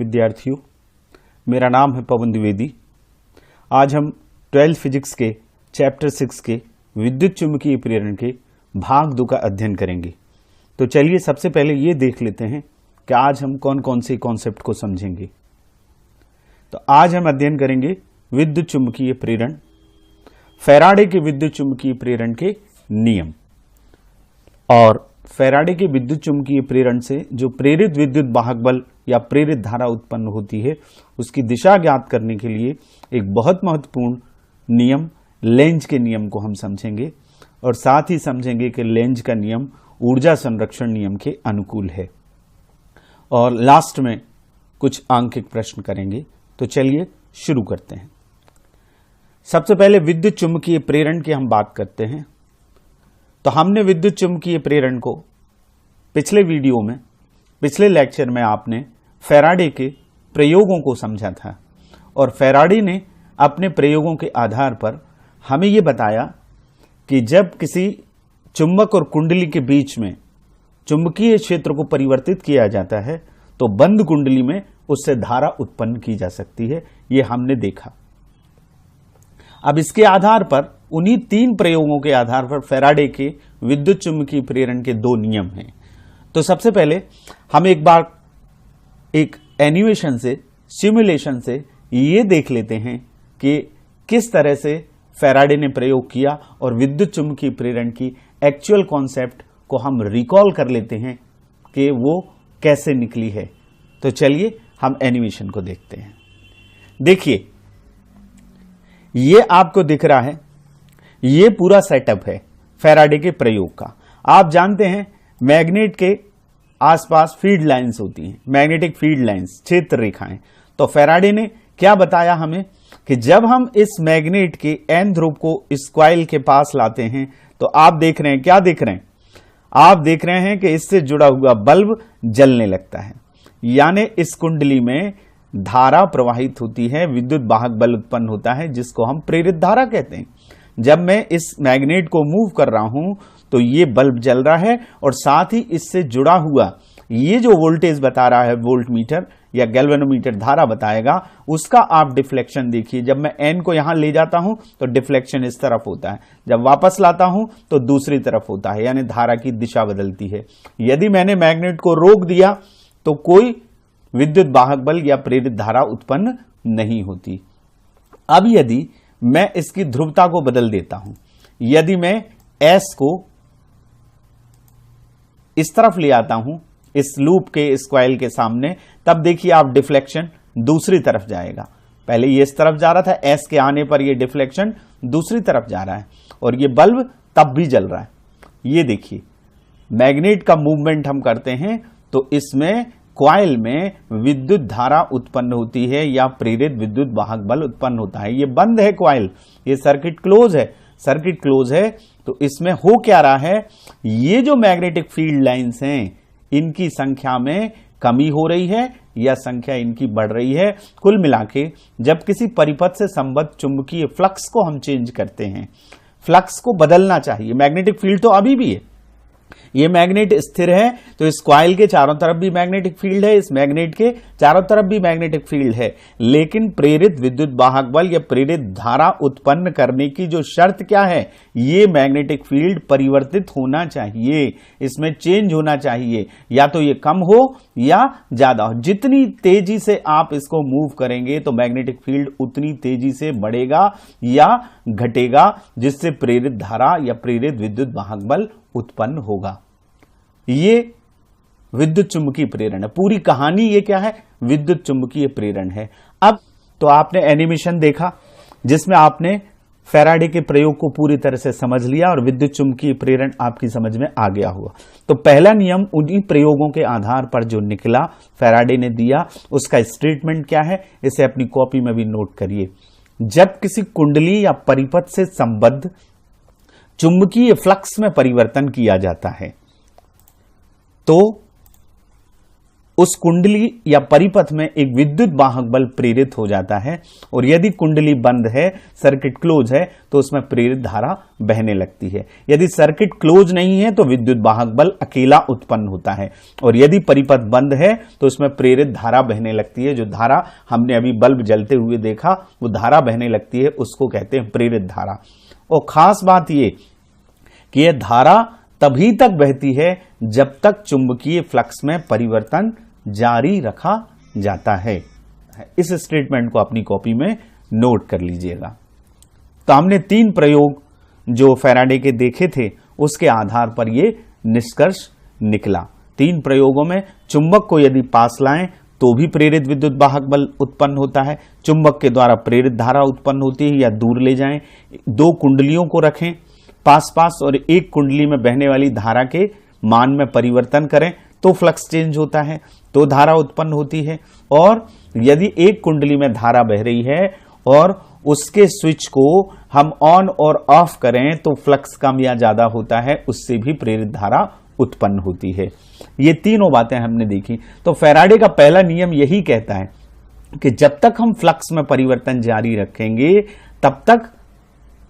विद्यार्थियों, मेरा नाम है पवन द्विवेदी। आज हम 12th फिजिक्स के चैप्टर 6 के विद्युत चुम्बकीय प्रेरण के भाग 2 का अध्ययन करेंगे। तो चलिए सबसे पहले ये देख लेते हैं कि आज हम कौन कौन से कॉन्सेप्ट को समझेंगे। तो आज हम अध्ययन करेंगे विद्युत चुम्बकीय प्रेरण, फैराडे के विद्युत चुम्बकीय प्रेरण के नियम और फैराडे के विद्युत चुम्बकीय प्रेरण से जो प्रेरित विद्युत वाहक बल या प्रेरित धारा उत्पन्न होती है उसकी दिशा ज्ञात करने के लिए एक बहुत महत्वपूर्ण नियम लेंज के नियम को हम समझेंगे और साथ ही समझेंगे कि लेंज का नियम ऊर्जा संरक्षण नियम के अनुकूल है और लास्ट में कुछ आंकिक प्रश्न करेंगे। तो चलिए शुरू करते हैं। सबसे पहले विद्युत चुम्बकीय प्रेरण की हम बात करते हैं। तो हमने विद्युत चुम्बकीय प्रेरण को पिछले वीडियो में, पिछले लेक्चर में आपने फैराडे के प्रयोगों को समझा था और फैराडे ने अपने प्रयोगों के आधार पर हमें यह बताया कि जब किसी चुंबक और कुंडली के बीच में चुंबकीय क्षेत्र को परिवर्तित किया जाता है तो बंद कुंडली में उससे धारा उत्पन्न की जा सकती है। यह हमने देखा। अब इसके आधार पर, उन्हीं 3 प्रयोगों के आधार पर फैराडे के विद्युत चुम्बकीय प्रेरण के 2 नियम हैं। तो सबसे पहले हम एक बार एक एनिमेशन से, सिमुलेशन से ये देख लेते हैं कि किस तरह से फैराडे ने प्रयोग किया और विद्युत चुम्बकीय प्रेरण की एक्चुअल कॉन्सेप्ट को हम रिकॉल कर लेते हैं कि वो कैसे निकली है। तो चलिए हम एनिमेशन को देखते हैं। देखिए, ये आपको दिख रहा है, ये पूरा सेटअप है फैराडे के प्रयोग का। आप जानते हैं मैग्नेट के आसपास फील्ड लाइंस होती हैं, मैग्नेटिक फील्ड लाइंस, क्षेत्र रेखाएं। तो फैराडे ने क्या बताया हमें कि जब हम इस मैग्नेट के एन ध्रुव को इस कॉइल के पास लाते हैं तो आप देख रहे हैं, क्या देख रहे हैं? आप देख रहे हैं कि इससे जुड़ा हुआ बल्ब जलने लगता है, यानी इस कुंडली में धारा प्रवाहित होती है, विद्युत वाहक बल उत्पन्न होता है जिसको हम प्रेरित धारा कहते हैं। जब मैं इस मैग्नेट को मूव कर रहा हूं तो ये बल्ब जल रहा है और साथ ही इससे जुड़ा हुआ ये जो वोल्टेज बता रहा है, वोल्ट मीटर या गैल्वेनोमीटर धारा बताएगा, उसका आप डिफ्लेक्शन देखिए। जब मैं एन को यहां ले जाता हूं तो डिफ्लेक्शन इस तरफ होता है, जब वापस लाता हूं तो दूसरी तरफ होता है, यानी धारा की दिशा बदलती है। यदि मैंने मैग्नेट को रोक दिया तो कोई विद्युत वाहक बल या प्रेरित धारा उत्पन्न नहीं होती। अब यदि मैं इसकी ध्रुवता को बदल देता हूं, यदि मैं एस को इस तरफ ले आता हूं, इस लूप के, इस कॉइल के सामने, तब देखिए आप डिफ्लेक्शन दूसरी तरफ जाएगा। पहले ये इस तरफ जा रहा था, एस के आने पर ये डिफ्लेक्शन दूसरी तरफ जा रहा है और ये बल्ब तब भी जल रहा है। ये देखिए, मैग्नेट का मूवमेंट हम करते हैं तो इसमें कॉइल में विद्युत धारा उत्पन्न होती है या प्रेरित विद्युत वाहक बल उत्पन्न होता है। ये बंद है कॉइल, ये सर्किट क्लोज है। सर्किट क्लोज है तो इसमें हो क्या रहा है, ये जो मैग्नेटिक फील्ड लाइंस हैं इनकी संख्या में कमी हो रही है या संख्या इनकी बढ़ रही है। कुल मिला के जब किसी परिपथ से संबद्ध चुंबकीय फ्लक्स को हम चेंज करते हैं, फ्लक्स को बदलना चाहिए। मैग्नेटिक फील्ड तो अभी भी है, ये मैग्नेट स्थिर है तो इस कॉइल के चारों तरफ भी मैग्नेटिक फील्ड है, इस मैग्नेट के चारों तरफ भी मैग्नेटिक फील्ड है, लेकिन प्रेरित विद्युत वाहक बल या प्रेरित धारा उत्पन्न करने की जो शर्त क्या है, ये मैग्नेटिक फील्ड परिवर्तित होना चाहिए, इसमें चेंज होना चाहिए, या तो ये कम हो या ज्यादा हो। जितनी तेजी से आप इसको मूव करेंगे तो मैग्नेटिक फील्ड उतनी तेजी से बढ़ेगा या घटेगा, जिससे प्रेरित धारा या प्रेरित विद्युत वाहक बल उत्पन्न होगा। ये विद्युत चुम्बकीय प्रेरण है। पूरी कहानी ये क्या है, विद्युत चुम्बकीय प्रेरण है। अब तो आपने एनिमेशन देखा जिसमें आपने फैराडे के प्रयोग को पूरी तरह से समझ लिया और विद्युत चुम्बकीय प्रेरण आपकी समझ में आ गया होगा। तो पहला नियम उन्हीं प्रयोगों के आधार पर जो निकला, फैराडे ने दिया, उसका स्टेटमेंट क्या है, इसे अपनी कॉपी में भी नोट करिए। जब किसी कुंडली या परिपथ से संबद्ध चुंबकीय फ्लक्स में परिवर्तन किया जाता है तो उस कुंडली या परिपथ में एक विद्युत वाहक बल प्रेरित हो जाता है, और यदि कुंडली बंद है, सर्किट क्लोज है, तो उसमें प्रेरित धारा बहने लगती है। यदि सर्किट क्लोज नहीं है तो विद्युत वाहक बल अकेला उत्पन्न होता है, और यदि परिपथ बंद है तो उसमें प्रेरित धारा बहने लगती है। जो धारा हमने अभी बल्ब जलते हुए देखा, वो धारा बहने लगती है, उसको कहते हैं प्रेरित धारा। और खास बात ये कि यह धारा तभी तक बहती है जब तक चुंबकीय फ्लक्स में परिवर्तन जारी रखा जाता है। इस स्टेटमेंट को अपनी कॉपी में नोट कर लीजिएगा। तो हमने 3 प्रयोग जो फैराडे के देखे थे, उसके आधार पर यह निष्कर्ष निकला। 3 प्रयोगों में चुंबक को यदि पास लाएं तो भी प्रेरित विद्युत वाहक बल उत्पन्न होता है, चुंबक के द्वारा प्रेरित धारा उत्पन्न होती है, या दूर ले जाएं, 2 कुंडलियों को रखें पास पास और एक कुंडली में बहने वाली धारा के मान में परिवर्तन करें तो फ्लक्स चेंज होता है, तो धारा उत्पन्न होती है। और यदि एक कुंडली में धारा बह रही है और उसके स्विच को हम ऑन और ऑफ करें तो फ्लक्स कम या ज्यादा होता है, उससे भी प्रेरित धारा उत्पन्न होती है। ये तीनों बातें हमने देखी। तो फैराडे का पहला नियम यही कहता है कि जब तक हम फ्लक्स में परिवर्तन जारी रखेंगे तब तक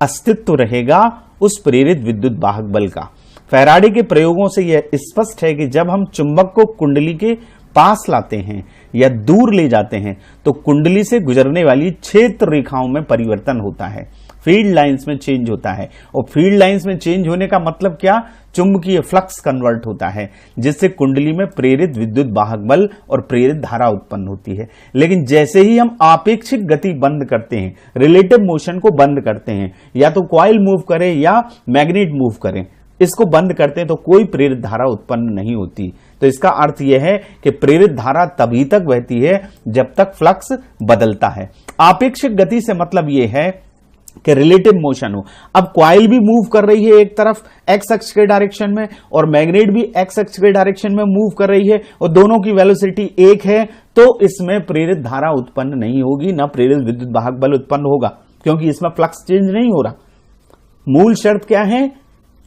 अस्तित्व रहेगा उस प्रेरित विद्युत वाहक बल का। फैराडे के प्रयोगों से यह स्पष्ट है कि जब हम चुंबक को कुंडली के पास लाते हैं या दूर ले जाते हैं तो कुंडली से गुजरने वाली क्षेत्र रेखाओं में परिवर्तन होता है, फील्ड लाइंस में चेंज होता है। और फील्ड लाइंस में चेंज होने का मतलब क्या? चुंबकीय फ्लक्स कन्वर्ट होता है, जिससे कुंडली में प्रेरित विद्युत वाहक बल और प्रेरित धारा उत्पन्न होती है। लेकिन जैसे ही हम आपेक्षिक गति बंद करते हैं, रिलेटिव मोशन को बंद करते हैं, या तो कॉइल मूव करें या मैग्नेट मूव करें, इसको बंद करते हैं तो कोई प्रेरित धारा उत्पन्न नहीं होती। तो इसका अर्थ यह है कि प्रेरित धारा तभी तक बहती है जब तक फ्लक्स बदलता है। आपेक्षिक गति से मतलब यह है कि रिलेटिव मोशन हो। अब कॉइल भी मूव कर रही है एक तरफ एक्स अक्ष के डायरेक्शन में, और मैग्नेट भी एक्स अक्ष के डायरेक्शन में मूव कर रही है, और दोनों की वेलोसिटी एक है, तो इसमें प्रेरित धारा उत्पन्न नहीं होगी, ना प्रेरित विद्युत वाहक बल उत्पन्न होगा, क्योंकि इसमें फ्लक्स चेंज नहीं हो रहा। मूल शर्त क्या है?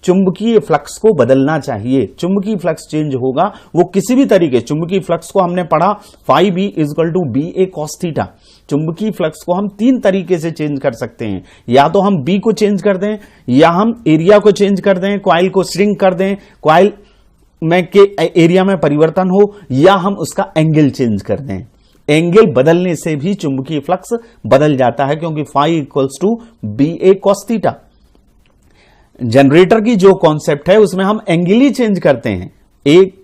चुंबकीय फ्लक्स को बदलना चाहिए। चुंबकीय फ्लक्स चेंज होगा वो किसी भी तरीके। चुंबकीय फ्लक्स को हमने पढ़ा phi b equal to b a cos theta. चुंबकीय फ्लक्स को हम 3 तरीके से चेंज कर सकते हैं, या तो हम बी को चेंज कर दें, या हम एरिया को चेंज कर दें, कॉइल को श्रिंक कर दें, कॉइल में के एरिया में परिवर्तन हो, या हम उसका एंगल चेंज कर दें। एंगल बदलने से भी चुंबकीय फ्लक्स बदल जाता है, क्योंकि phi equals to b a cos theta. Generator की जो कॉन्सेप्ट है उसमें हम एंगल ही चेंज करते हैं। एक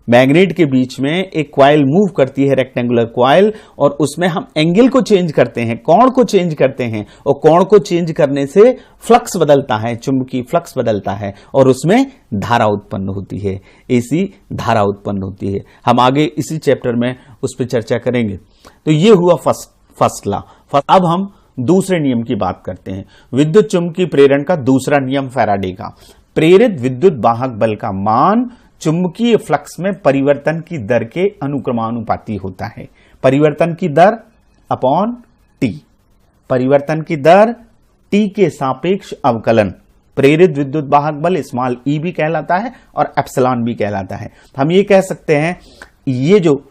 मैग्नेट के बीच में एक कॉइल मूव करती है, रेक्टेंगुलर कॉइल, और उसमें हम एंगल को चेंज करते हैं, कोण को चेंज करते हैं, और कोण को चेंज करने से फ्लक्स बदलता है, चुंबकीय फ्लक्स बदलता है, और उसमें धारा उत्पन्न होती है, एसी धारा उत्पन्न होती है। हम आगे इसी चैप्टर में उस पर चर्चा करेंगे। तो ये हुआ फर्स्ट लॉ। अब हम दूसरे नियम की बात करते हैं। विद्युत चुंबकीय प्रेरण का दूसरा नियम फैराडे का। प्रेरित विद्युत वाहक बल का मान चुंबकीय फ्लक्स में परिवर्तन की दर के अनुक्रमानुपाती होता है। परिवर्तन की दर अपॉन टी। परिवर्तन की दर टी के सापेक्ष अवकलन प्रेरित विद्युत वाहक बल स्मॉल ई भी कहलाता है और एप्सिलॉन भी कहलाता है। हम ये कह सकते हैं, ये जो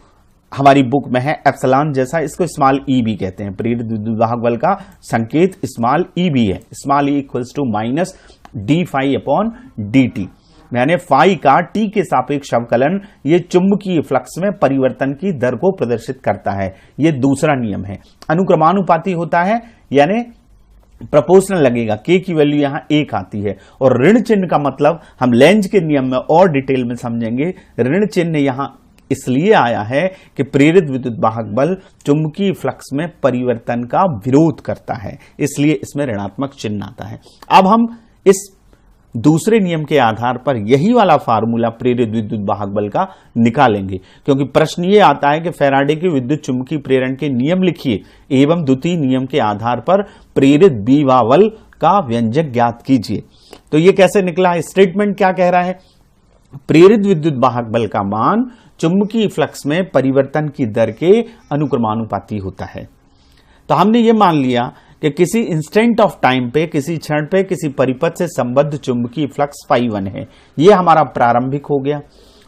हमारी बुक में है एप्सिलॉन जैसा, इसको स्मॉल ई भी कहते हैं। प्रेरित विद्युत वाहक बल का संकेत स्मॉल ई भी है। Small e equals to minus d phi upon d t, यानी फाई का टी के सापेक्ष अवकलन ये चुंबकीय फ्लक्स में परिवर्तन की दर को प्रदर्शित करता है। ये दूसरा नियम है। अनुक्रमानुपाती होता है, यानी प्रोपोर्शनल लगेगा। के की वैल्यू यहां 1 आती है, और ऋण चिन्ह का मतलब हम लेंज के नियम में और डिटेल में समझेंगे। ऋण चिन्ह यहां इसलिए आया है कि प्रेरित विद्युत वाहक बल चुंबकीय फ्लक्स में परिवर्तन का विरोध करता है, इसलिए इसमें ऋणात्मक चिन्ह आता है। अब हम इस दूसरे नियम के आधार पर यही वाला फार्मूला प्रेरित विद्युत वाहक बल का निकालेंगे, क्योंकि प्रश्न ये आता है कि फैराडे के विद्युत चुंबकीय प्रेरण के नियम लिखिए एवं द्वितीय नियम के आधार पर प्रेरित विभव बल का व्यंजक ज्ञात कीजिए। तो ये कैसे निकला? स्टेटमेंट क्या कह रहा है? प्रेरित विद्युत वाहक बल का मान चुंबकीय फ्लक्स में परिवर्तन की दर के अनुक्रमानुपाती होता है। तो हमने ये मान लिया कि किसी इंस्टेंट ऑफ टाइम पे, किसी क्षण पे, किसी परिपथ से संबद्ध चुंबकीय फ्लक्स phi1 है। ये हमारा प्रारंभिक हो गया।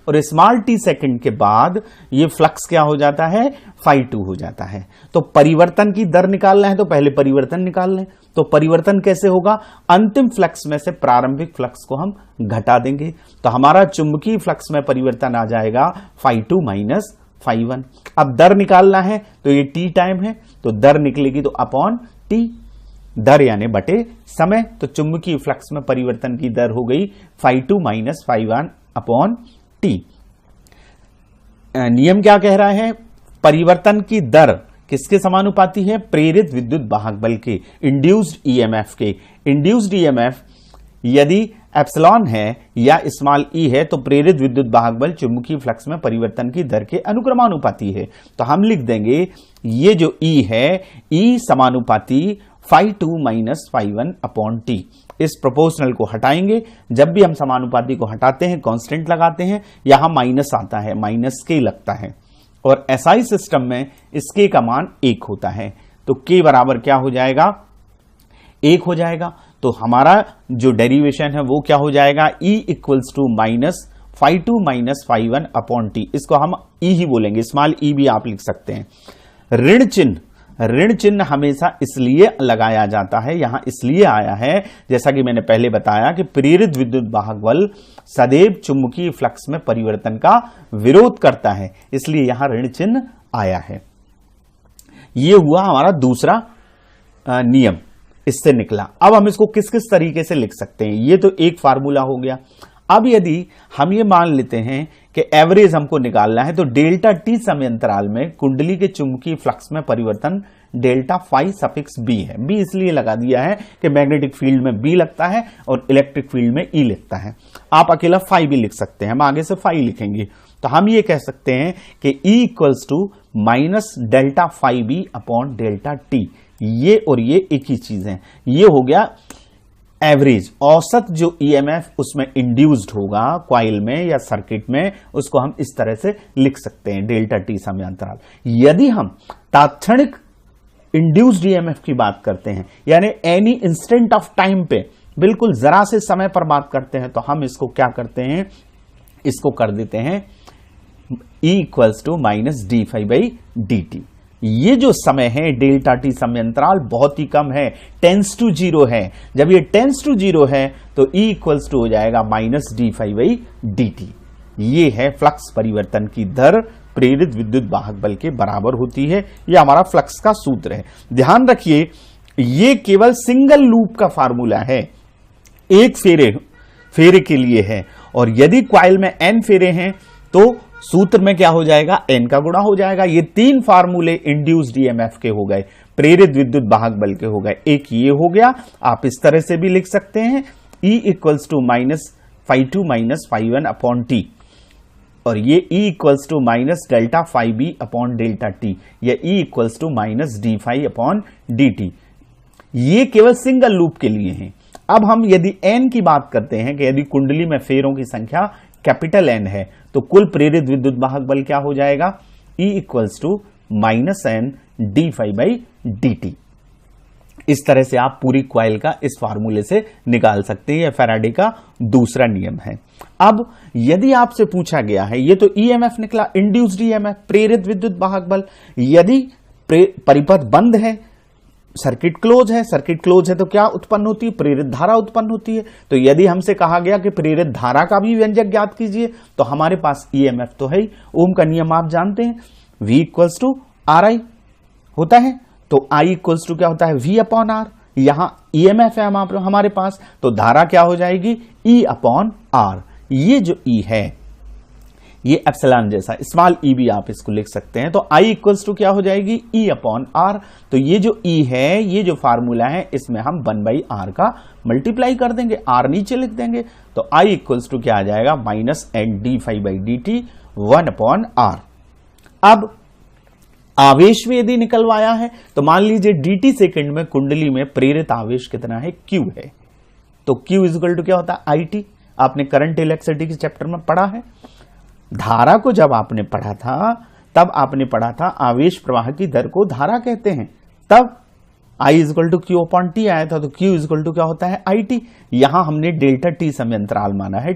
और स्मॉल टी सेकंड के बाद ये फ्लक्स क्या हो जाता है, φ2 हो जाता है। तो परिवर्तन की दर निकालना है तो पहले परिवर्तन निकाल लें। तो परिवर्तन कैसे होगा, अंतिम फ्लक्स में से प्रारंभिक फ्लक्स को हम घटा देंगे, तो हमारा चुंबकीय फ्लक्स में परिवर्तन आ जाएगा φ2 माइनस φ1। अब दर निकालना है तो ये टी टाइम है, तो दर निकलेगी तो अपॉन टी, दर यानी बटे समय। तो चुंबकीय फ्लक्स में परिवर्तन की दर हो गई φ2 माइनस φ1 अपॉन टी। नियम क्या कह रहा है, परिवर्तन की दर किसके समानुपाती है, प्रेरित विद्युत वाहक बल के, इंड्यूस्ड ईएमएफ के। इंड्यूस्ड ईएमएफ यदि एप्सिलॉन है या स्मॉल ई है तो प्रेरित विद्युत वाहक बल चुंबकीय फ्लक्स में परिवर्तन की दर के अनुक्रमानुपाती है। तो हम लिख देंगे ये जो ई है, ई समानुपाती φ2 माइनस φ1 अपॉन टी। इस प्रोपोर्शनल को हटाएंगे, जब भी हम समानुपाती को हटाते हैं कांस्टेंट लगाते हैं, यहां माइनस आता है, माइनस के लगता है, और एसआई सिस्टम में इसके का मान 1 होता है। तो के बराबर क्या हो जाएगा, 1 हो जाएगा। तो हमारा जो डेरिवेशन है वो क्या हो जाएगा, E equals to minus φ2 minus φ1 upon t. इसको हम ई ही बोलेंगे, स्मॉल ई भी आप लिख सकते हैं। ऋण चिन्ह हमेशा इसलिए लगाया जाता है, यहां इसलिए आया है, जैसा कि मैंने पहले बताया कि प्रेरित विद्युत वाहक बल सदैव चुंबकीय फ्लक्स में परिवर्तन का विरोध करता है, इसलिए यहां ऋण चिन्ह आया है। यह हुआ हमारा दूसरा नियम, इससे निकला। अब हम इसको किस किस तरीके से लिख सकते हैं, ये तो एक फार्मूला हो गया। अब यदि हम ये मान लेते हैं कि एवरेज हमको निकालना है, तो डेल्टा टी समय अंतराल में कुंडली के चुंबकीय फ्लक्स में परिवर्तन डेल्टा फाई सफिक्स बी है। बी इसलिए लगा दिया है कि मैग्नेटिक फील्ड में बी लगता है और इलेक्ट्रिक फील्ड में ई लिखता है। आप अकेला फाई भी लिख सकते हैं, हम आगे से फाई लिखेंगे। तो हम ये कह सकते हैं कि e equals to minus delta phi B upon delta t. ये और ये एक ही चीज है। ये हो गया एवरेज, औसत जो ईएमएफ उसमें इंड्यूस्ड होगा कॉइल में या सर्किट में, उसको हम इस तरह से लिख सकते हैं, डेल्टा टी समय अंतराल। यदि हम तात्क्षणिक इंड्यूस्ड ईएमएफ की बात करते हैं, यानी एनी इंस्टेंट ऑफ टाइम पे, बिल्कुल जरा से समय पर बात करते हैं, तो हम इसको क्या करते हैं, इसको कर देते हैं E equals to minus d phi by d t. ये जो समय है डेल्टा टी समय अंतराल बहुत ही कम है, टेंस टू जीरो है। जब ये टेंस टू जीरो है तो E इक्वल्स टू हो जाएगा minus d phi by d t. ये है फ्लक्स परिवर्तन की दर प्रेरित विद्युत वाहक बल के बराबर होती है। यह हमारा फ्लक्स का सूत्र है। ध्यान रखिए, ये केवल सिंगल लूप का फार्मूला है, एक फेरे के लिए है, और यदि कॉइल में n फेरे हैं तो सूत्र में क्या हो जाएगा, n का गुणा हो जाएगा। ये तीन फार्मूले इंड्यूस्ड ईएमएफ के हो गए, प्रेरित विद्युत वाहक बल के हो गए। एक ये हो गया, आप इस तरह से भी लिख सकते हैं, E equals to minus φ2 minus φ1 upon t, और ये E equals to minus delta phi B upon delta t, या E equals to minus d phi upon d t. ये केवल सिंगल लूप के लिए है। अब हम यदि n की बात करते हैं कि यदि कुंडली में फेरों की संख्या कैपिटल N है, तो कुल प्रेरित विद्युत वाहक बल क्या हो जाएगा, E equals to minus n d phi by d t. इस तरह से आप पूरी कॉइल का इस फार्मूले से निकाल सकते हैं। यह फैराडे का दूसरा नियम है। अब यदि आपसे पूछा गया है, ये तो ईएमएफ निकला, इंड्यूस्ड ईएमएफ प्रेरित विद्युत वाहक बल, यदि परिपथ बंद है, सर्किट क्लोज है तो क्या उत्पन्न होती है, प्रेरित धारा उत्पन्न होती है। तो यदि हमसे कहा गया कि प्रेरित धारा का भी व्यंजक ज्ञात कीजिए, तो हमारे पास ईएमएफ तो है ही, ओम का नियम आप जानते हैं, V equals to r i होता है, तो I इक्वल्स टू क्या होता है, V अपॉन आर। यहां ईएमएफ है हमारे पास, तो धारा क्या हो जाएगी, E अपॉन आर। ये जो E है ये एप्सिलॉन जैसा, स्मॉल ई भी आप इसको लिख सकते हैं। तो I इक्वल्स टू क्या हो जाएगी, E अपॉन आर। तो ये जो E है, ये जो फार्मूला है, इसमें हम 1/r का मल्टीप्लाई कर देंगे, r नीचे लिख देंगे। तो I इक्वल्स टू क्या आ जाएगा, minus n d phi by d t 1/r। अब आवेश में यदि निकलवाया है तो मान लीजिए dt सेकंड में कुंडली में प्रेरित आवेश कितना है, Q है। तो Q इक्वल टू क्या होता है, IT। आपने करंट इलेक्ट्रिसिटी के चैप्टर में पढ़ा है। धारा को जब आपने पढ़ा था तब आपने पढ़ा था आवेश प्रवाह की दर को धारा कहते हैं, तब I equal to q upon t आया था। तो Q इक्वल टू क्या होता है, IT। यहां हमने डेल्टा टी समय अंतराल माना है,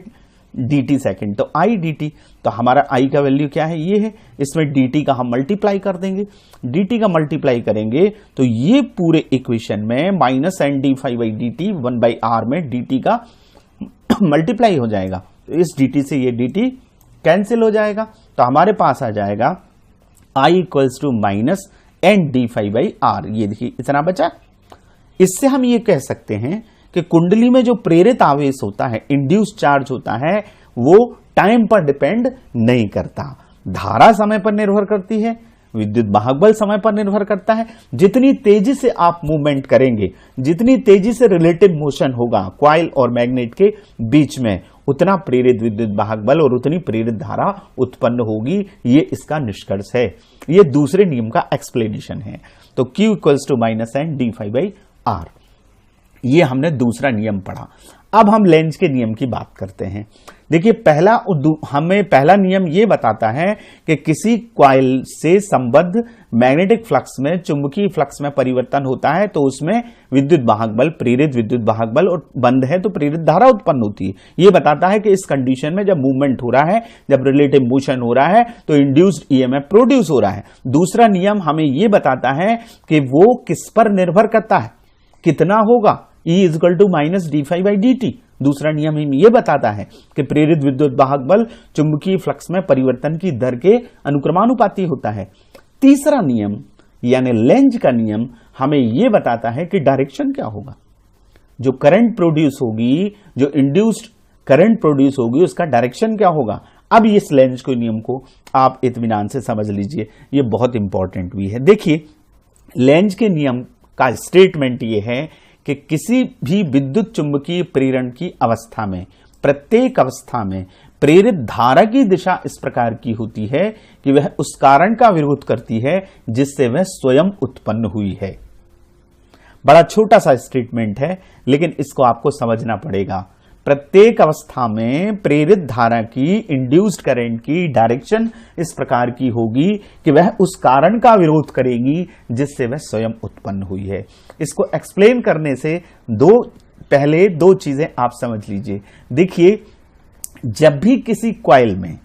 dt सेकंड, तो i dt, तो हमारा i का वैल्यू क्या है, ये है। इसमें dt का हम मल्टीप्लाई कर देंगे, dt का मल्टीप्लाई करेंगे तो ये पूरे इक्वेशन में minus n d phi by d t 1/r में dt का मल्टीप्लाई हो जाएगा। तो इस dt से ये dt कैंसिल हो जाएगा, तो हमारे पास आ जाएगा i equals to minus n d phi by r. ये देखिए इतना बचा। इससे हम ये कह सकते हैं कि कुंडली में जो प्रेरित आवेश होता है, इंड्यूस चार्ज होता है, वो टाइम पर डिपेंड नहीं करता। धारा समय पर निर्भर करती है, विद्युत वाहक बल समय पर निर्भर करता है। जितनी तेजी से आप मूवमेंट करेंगे, जितनी तेजी से रिलेटिव मोशन होगा कॉइल और मैग्नेट के बीच में, उतना प्रेरित विद्युत वाहक बल और उतनी प्रेरित धारा उत्पन्न होगी। ये इसका निष्कर्ष है। ये दूसरे नियम का एक्सप्लेनेशन है। तो Q equals to minus n d phi by r, ये हमने दूसरा नियम पढ़ा। अब हम लेंज के नियम की बात करते हैं। देखिए हमें पहला नियम ये बताता है कि किसी कॉइल से संबद्ध मैग्नेटिक फ्लक्स में चुंबकीय फ्लक्स में परिवर्तन होता है तो उसमें विद्युत वाहक बल, प्रेरित विद्युत वाहक बल, और बंद है तो प्रेरित धारा उत्पन्न होती है। ये बताता है कि इस कंडीशन में जब मूवमेंट हो रहा है, जब रिलेटिव मोशन हो रहा है, तो इंड्यूस्ड ईएमएफ प्रोड्यूस हो रहा है। दूसरा नियम हमें ये बताता है कि वो किस पर निर्भर करता है, कितना होगा, E इजकल to minus d phi by d t. दूसरा नियम हमें यह बताता है कि प्रेरित विद्युत वाहक बल चुंबकीय फ्लक्स में परिवर्तन की दर के अनुक्रमानुपाती होता है। तीसरा नियम यानी लेंज का नियम हमें यह बताता है कि डायरेक्शन क्या होगा, जो करंट प्रोड्यूस होगी, जो इंड्यूस्ड करंट प्रोड्यूस होगी, उसका डायरेक्शन क्या होगा। अब इस लेंज के नियम को आप इत्मीनान से समझ लीजिए, यह बहुत इंपॉर्टेंट भी है। देखिए लेंज के नियम का स्टेटमेंट यह है कि किसी भी विद्युत चुंबकीय प्रेरण की अवस्था में, प्रत्येक अवस्था में प्रेरित धारा की दिशा इस प्रकार की होती है कि वह उस कारण का विरोध करती है जिससे वह स्वयं उत्पन्न हुई है। बड़ा छोटा सा स्टेटमेंट है, लेकिन इसको आपको समझना पड़ेगा। प्रत्येक अवस्था में प्रेरित धारा की, इंड्यूस्ड करंट की डायरेक्शन इस प्रकार की होगी कि वह उस कारण का विरोध करेगी जिससे वह स्वयं उत्पन्न हुई है। इसको एक्सप्लेन करने से पहले दो चीजें आप समझ लीजिए। देखिए जब भी किसी कॉइल में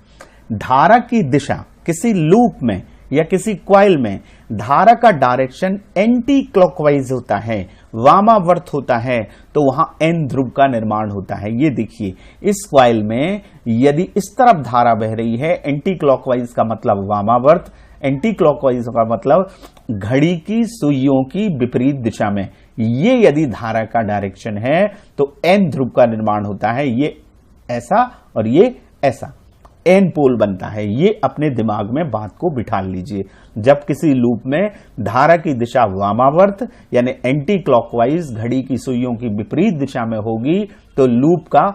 धारा की दिशा, किसी लूप में या किसी कॉइल में धारा का डायरेक्शन एंटी क्लॉकवाइज होता है, वामावर्त होता है, तो वहां एन ध्रुव का निर्माण होता है। ये देखिए इस कॉइल में यदि इस तरफ धारा बह रही है, एंटी क्लॉकवाइज का मतलब वामावर्त, एंटी क्लॉकवाइज का मतलब घड़ी की सुइयों की विपरीत दिशा में, ये यदि धारा का डायरेक्शन है तो एन ध्रुव का निर्माण होता है। ये ऐसा और ये ऐसा एन पोल बनता है। ये अपने दिमाग में बात को बिठा लीजिए। जब किसी लूप में धारा की दिशा वामावर्त यानी एंटी क्लॉकवाइज, घड़ी की सुइयों की विपरीत दिशा में होगी तो लूप का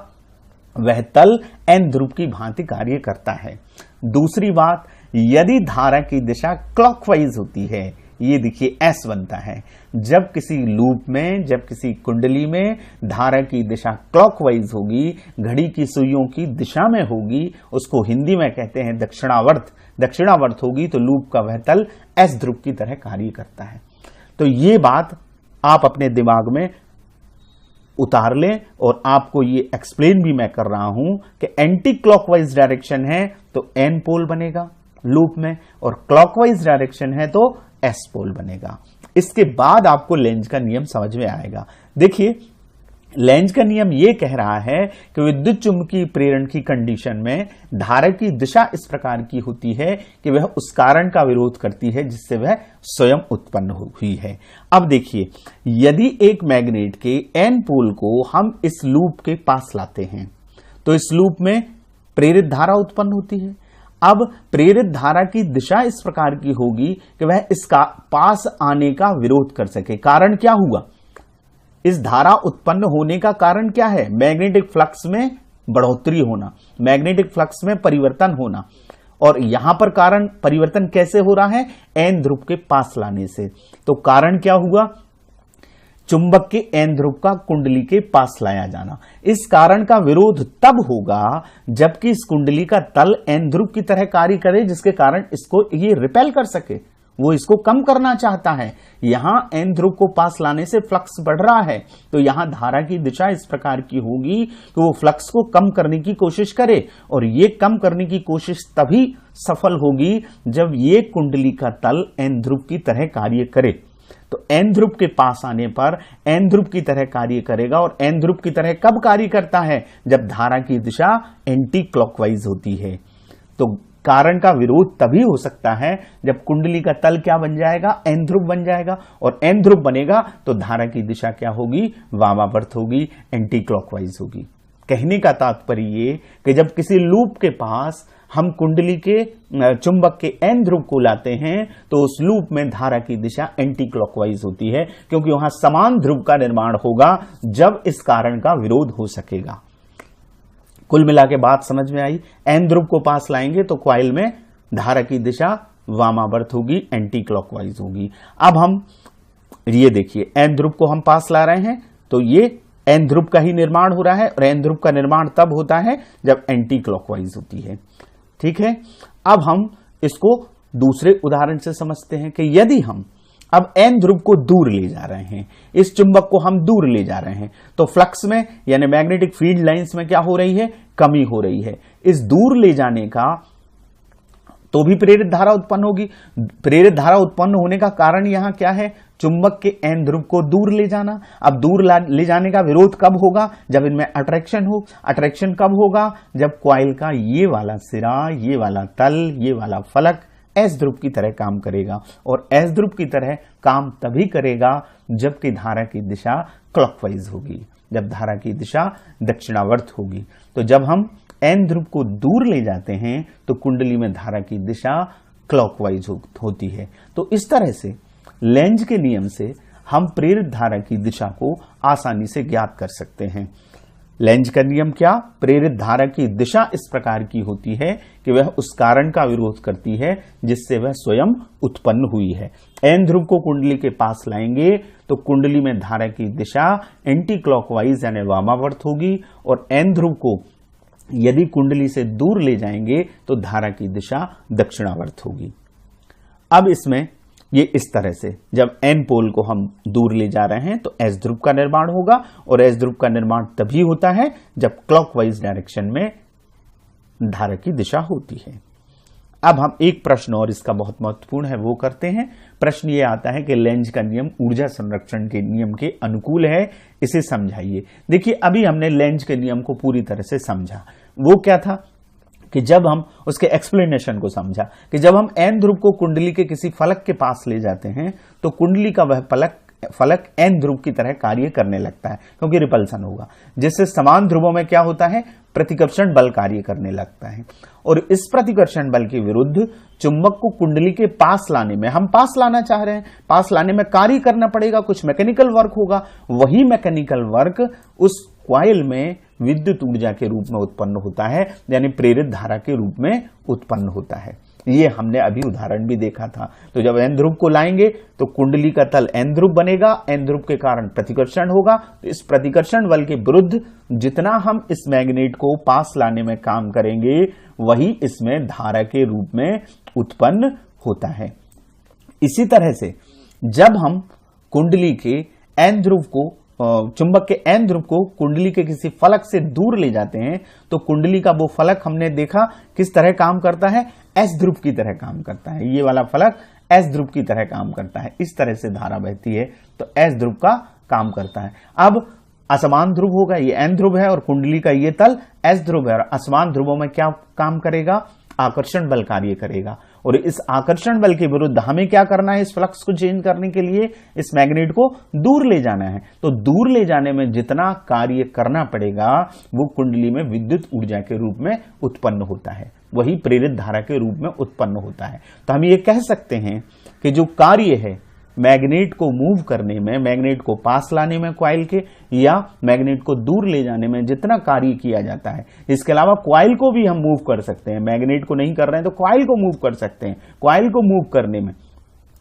वह तल एन ध्रुव की भांति कार्य करता है। दूसरी बात, यदि धारा की दिशा क्लॉकवाइज होती है, ये देखिए एस बनता है। जब किसी लूप में, जब किसी कुंडली में धारा की दिशा क्लॉकवाइज होगी, घड़ी की सुइयों की दिशा में होगी, उसको हिंदी में कहते हैं दक्षिणावर्त, दक्षिणावर्त होगी तो लूप का वह तल एस ध्रुव की तरह कार्य करता है। तो ये बात आप अपने दिमाग में उतार लें, और आपको ये एक्सप्लेन भी मैं कर रहा हूं कि एंटी क्लॉकवाइज डायरेक्शन है तो एन पोल बनेगा लूप में, और क्लॉकवाइज डायरेक्शन है तो एस पोल बनेगा। इसके बाद आपको लेंज का नियम समझ में आएगा। देखिए लेंज का नियम यह कह रहा है कि विद्युत चुंबकीय प्रेरण की कंडीशन में धारा की दिशा इस प्रकार की होती है कि वह उस कारण का विरोध करती है जिससे वह स्वयं उत्पन्न हुई है। अब देखिए यदि एक मैग्नेट के एन पोल को हम इस लूप के पास लाते हैं तो इस लूप में प्रेरित धारा उत्पन्न होती है। अब प्रेरित धारा की दिशा इस प्रकार की होगी कि वह इसका पास आने का विरोध कर सके। कारण क्या हुआ, इस धारा उत्पन्न होने का कारण क्या है, मैग्नेटिक फ्लक्स में बढ़ोतरी होना, मैग्नेटिक फ्लक्स में परिवर्तन होना। और यहां पर कारण परिवर्तन कैसे हो रहा है, एन ध्रुव के पास लाने से। तो कारण क्या हुआ, चुंबक के एन ध्रुव का कुंडली के पास लाया जाना। इस कारण का विरोध तब होगा जबकि इस कुंडली का तल एन ध्रुव की तरह कार्य करे, जिसके कारण इसको ये रिपेल कर सके, वो इसको कम करना चाहता है। यहां n ध्रुव को पास लाने से फ्लक्स बढ़ रहा है, तो यहां धारा की दिशा इस प्रकार की होगी कि वो फ्लक्स को कम करने की कोशिश करे, और ये कम करने की कोशिश तभी सफल होगी जब ये कुंडली का तल n ध्रुव की तरह कार्य करे। तो n ध्रुव के पास आने पर n ध्रुव की तरह कार्य करेगा, और n ध्रुव की तरह कब कार्य करता है? जब धारा की दिशा एंटी क्लॉकवाइज होती है। तो कारण का विरोध तभी हो सकता है जब कुंडली का तल क्या बन जाएगा? n ध्रुव बन जाएगा, और n ध्रुव बनेगा तो धारा की दिशा क्या होगी? वामावर्त होगी, एंटी क्लॉकवाइज होगी। कहने का तात्पर्य ये कि जब किसी लूप के पास हम कुंडली के चुंबक के n ध्रुव को लाते हैं तो उस लूप में धारा की दिशा एंटी क्लॉकवाइज होती है, क्योंकि वहां समान ध्रुव का निर्माण होगा जब इस कारण का विरोध हो सकेगा। कुल मिला के बात समझ में आई। n ध्रुव को पास लाएंगे तो कॉइल में धारा की दिशा वामावर्त होगी, एंटी क्लॉकवाइज होगी। अब हम ये देखिए, n ध्रुव को हम पास ला रहे हैं तो ये n ध्रुव का ही निर्माण हो रहा है, और n ध्रुव का निर्माण तब होता है जब एंटी क्लॉकवाइज होती है। ठीक है, अब हम इसको दूसरे उदाहरण से समझते हैं कि यदि हम अब n ध्रुव को दूर ले जा रहे हैं, इस चुंबक को हम दूर ले जा रहे हैं, तो फ्लक्स में यानी मैग्नेटिक फील्ड लाइंस में क्या हो रही है? कमी हो रही है। इस दूर ले जाने का तो भी प्रेरित धारा उत्पन्न होगी। प्रेरित धारा उत्पन्न होने का कारण यहां क्या है? चुंबक के n ध्रुव को दूर ले जाना। अब दूर ले जाने का विरोध कब होगा? जब इनमें अट्रैक्शन हो। अट्रैक्शन कब होगा? जब कॉइल का ये वाला सिरा, ये वाला तल, ये वाला फलक S ध्रुव की तरह काम करेगा, और S ध्रुव की तरह काम तभी करेगा जबकि धारा की दिशा क्लॉकवाइज होगी, जब धारा की दिशा दक्षिणावर्त होगी। तो जब हम n ध्रुव को दूर ले जाते हैं तो कुंडली में धारा की दिशा क्लॉकवाइज होती है। तो इस तरह से लेंज के नियम से हम प्रेरित धारा की दिशा को आसानी से ज्ञात कर सकते हैं। लेंज का नियम क्या? प्रेरित धारा की दिशा इस प्रकार की होती है कि वह उस कारण का विरोध करती है जिससे वह स्वयं उत्पन्न हुई है। n ध्रुव को कुंडली के पास लाएंगे तो कुंडली में धारा की दिशा एंटी क्लॉकवाइज यानी वामावर्त होगी, और n ध्रुव को यदि कुंडली से दूर ले जाएंगे तो धारा की दिशा दक्षिणावर्त होगी। अब इसमें ये इस तरह से जब n पोल को हम दूर ले जा रहे हैं तो s ध्रुव का निर्माण होगा, और s ध्रुव का निर्माण तभी होता है जब क्लॉकवाइज डायरेक्शन में धारा की दिशा होती है। अब हम एक प्रश्न और इसका बहुत महत्वपूर्ण है वो करते हैं। प्रश्न ये आता है कि लेंज का नियम ऊर्जा संरक्षण के नियम के अनुकूल है, इसे समझाइए। देखिए, अभी हमने लेंज के नियम को पूरी तरह से समझा। वो क्या था कि जब हम उसके एक्सप्लेनेशन को समझा कि जब हम n ध्रुव को कुंडली के किसी फलक के पास ले जाते हैं तो कुंडली का वह फलक n ध्रुव की तरह कार्य करने लगता है, क्योंकि रिपल्सन होगा, जिससे समान ध्रुवों में क्या होता है? प्रतिकर्षण बल कार्य करने लगता है। और इस प्रतिकर्षण बल के विरुद्ध चुंबक को कुंडली के पास लाने में, हम पास लाना चाह रहे हैं, पास लाने में कार्य करना पड़ेगा, कुछ मैकेनिकल वर्क होगा। वही मैकेनिकल वर्क उस कॉइल में विद्युत ऊर्जा के रूप में उत्पन्न होता है, यानी प्रेरित धारा के रूप में उत्पन्न होता है। ये हमने अभी उदाहरण भी देखा था। तो जब n ध्रुव को लाएंगे तो कुंडली का तल n ध्रुव बनेगा, n ध्रुव के कारण प्रतिकर्षण होगा। तो इस प्रतिकर्षण बल के विरुद्ध जितना हम इस मैग्नेट को पास लाने में काम करेंगे वही इसमें धारा के रूप में उत्पन्न होता है। इसी तरह से जब हम कुंडली के n ध्रुव को चुंबक के n ध्रुव को कुंडली के किसी फलक से दूर ले जाते हैं तो कुंडली का वो फलक हमने देखा किस तरह काम करता है? S ध्रुव की तरह काम करता है। ये वाला फलक S ध्रुव की तरह काम करता है। इस तरह से धारा बहती है तो S ध्रुव का काम करता है। अब असमान ध्रुव होगा, ये n ध्रुव है और कुंडली का ये तल S ध्रुव है, और असमान ध्रुवों में क्या काम करेगा? आकर्षण बल कार्य करेगा। और इस आकर्षण बल के विरुद्ध हमें क्या करना है? इस फ्लक्स को चेंज करने के लिए इस मैग्नेट को दूर ले जाना है। तो दूर ले जाने में जितना कार्य करना पड़ेगा वो कुंडली में विद्युत ऊर्जा के रूप में उत्पन्न होता है, वही प्रेरित धारा के रूप में उत्पन्न होता है। तो हम ये कह सकते हैं कि जो कार्य है मैग्नेट को मूव करने में, मैग्नेट को पास लाने में कॉइल के, या मैग्नेट को दूर ले जाने में जितना कार्य किया जाता है, इसके अलावा कॉइल को भी हम मूव कर सकते हैं। मैग्नेट को नहीं कर रहे हैं तो कॉइल को मूव कर सकते हैं। कॉइल को मूव करने में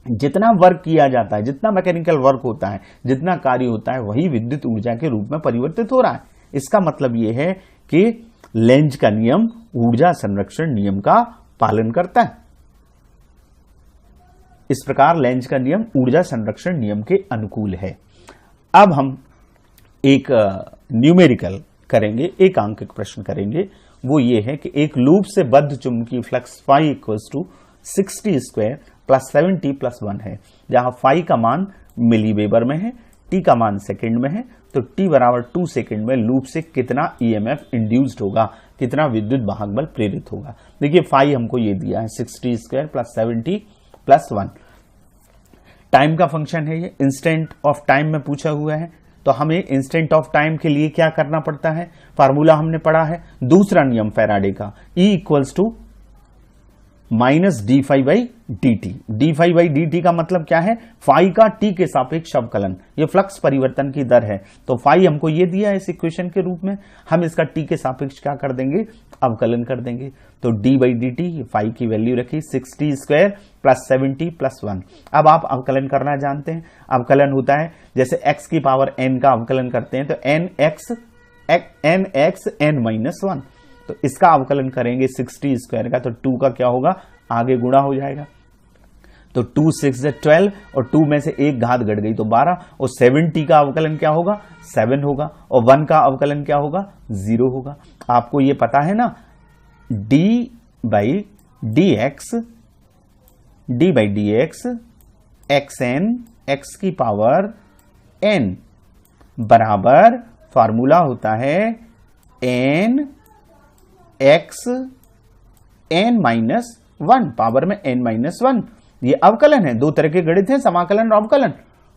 जितना वर्क किया जाता है, जितना मैकेनिकल वर्क होता है, जितना कार्य होता है, वही विद्युत ऊर्जा के रूप में परिवर्तित हो रहा है। इसका मतलब यह है कि लेंज का नियम ऊर्जा संरक्षण नियम का पालन करता है। इस प्रकार लेंज का नियम ऊर्जा संरक्षण नियम के अनुकूल है। अब हम एक न्यूमेरिकल करेंगे, एक अंकित प्रश्न करेंगे। वो ये है कि एक लूप से बद्ध चुंबकीय फ्लक्स φ = 60 स्क्वायर प्लस 70 प्लस 1 है, जहां φ का मान मिली वेबर में है, t का मान सेकंड में है। तो t बराबर 2 सेकंड में लूप से कितना ईएमएफ इंड्यूस्ड होगा, कितना विद्युत वाहक बल प्रेरित होगा। देखिए φ हमको ये दिया है 60 स्क्वायर प्लस 70 प्लस 1। टाइम का फंक्शन है, ये इंस्टेंट ऑफ टाइम में पूछा हुआ है, तो हमें इंस्टेंट ऑफ टाइम के लिए क्या करना पड़ता है, फार्मूला हमने पढ़ा है दूसरा नियम फैराडे का, E = -dφ/dt। dφ/dt का मतलब क्या है, फाई का t के सापेक्ष अवकलन, ये फ्लक्स परिवर्तन की दर है। तो फाई हमको ये दिया है इस इक्वेशन के रूप में, हम इसका t के सापेक्ष क्या कर देंगे, अवकलन कर देंगे। तो d/dt फाई की वैल्यू रखी 60 स्क्वायर प्लस 70 प्लस 1। अब आप अवकलन करना जानते हैं, अवकलन होता है जैसे x की पावर n का अवकलन करते हैं तो nx n-1, तो इसका अवकलन करेंगे 60 स्क्वायर का, तो 2 का क्या होगा, आगे गुणा हो जाएगा। तो 2 6 12 और 2 में से एक घात घट गई तो 12, और 70 का अवकलन क्या होगा, 7 होगा, और 1 का अवकलन क्या होगा, 0 होगा। आपको ये पता है ना, d/dx xn x की पावर n बराबर फार्मूला होता है n x n-1, पावर में n-1। ये अवकलन है, दो तरह के गणित हैं, समाकलन और अवकलन।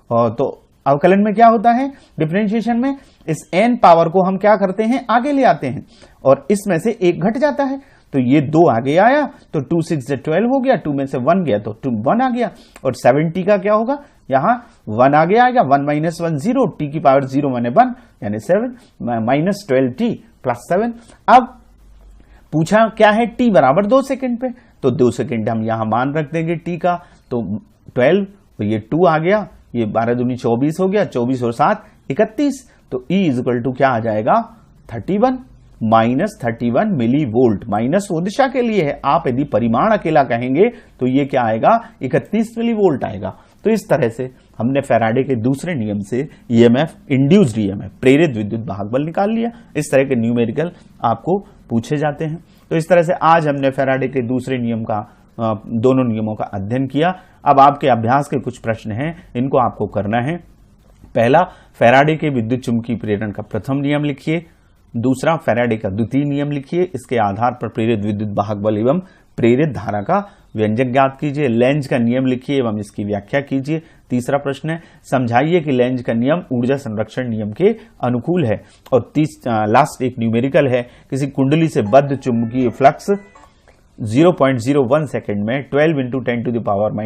और तो अवकलन में क्या होता है, डिफरेंशिएशन में इस n पावर को हम क्या करते हैं, आगे ले आते हैं, और इसमें से एक घट जाता है। तो ये 2 आगे आया तो 2 6 12 हो गया, 2 में से 1 गया तो 1 आ गया, और 70 का क्या होगा, यहां 1 आगे आएगा, 1 - 1 0, t की पावर 0 माने 1 यानी 7 -12t प्लस 7। अब पूछा क्या है, t बराबर 2 सेकंड पे, तो 2 सेकंड हम यहां मान रख देंगे t का, तो 12, तो ये 2 आ गया, ये 12 दूनी 24 हो गया, 24 और 7 31। तो E = क्या आ जाएगा, 31 -31 मिली वोल्ट। माइनस वो दिशा के लिए है, आप यदि परिमाण अकेला कहेंगे तो ये क्या आएगा, 31 मिली वोल्ट आएगा। तो इस तरह से हमने फैराडे के दूसरे नियम से ईएमएफ, इंड्यूस्ड ईएमएफ, प्रेरित विद्युत वाहक बल निकाल लिया। इस तरह के न्यूमेरिकल आपको पूछे जाते हैं। तो इस तरह से आज हमने फैराडे के दूसरे नियम का, दोनों नियमों का अध्ययन किया। अब आपके अभ्यास के कुछ प्रश्न हैं, इनको आपको करना है। पहला, फैराडे के विद्युत चुम्बकीय प्रेरण का प्रथम नियम लिखिए। दूसरा, फैराडे का द्वितीय नियम लिखिए, इसके आधार पर प्रेरित विद्युत वाहक बल एवं प्रेरित धारा का व्यंजक ज्ञात कीजिए। लेंज का नियम लिखिए एवं इसकी व्याख्या कीजिए। तीसरा प्रश्न है, समझाइए कि लेंज का नियम ऊर्जा संरक्षण नियम के अनुकूल है। और लास्ट एक न्यूमेरिकल है, किसी कुंडली से बद्ध चुंबकीय फ्लक्स 0.01 सेकंड में 12 ×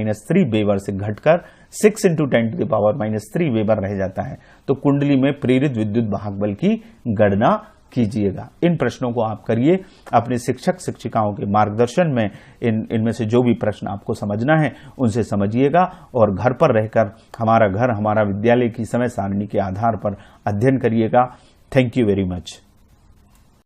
10⁻³ वेबर से घटकर 6 × 10⁻³ वेबर रह जाता है, तो कुंडली में प्रेरित विद्युत वाहक बल की गणना कीजिएगा। इन प्रश्नों को आप करिए, अपने शिक्षक शिक्षिकाओं के मार्गदर्शन में इनमें से जो भी प्रश्न आपको समझना है उनसे समझिएगा, और घर पर रहकर हमारा घर हमारा विद्यालय की समय सारणी के आधार पर अध्ययन करिएगा। Thank you very much.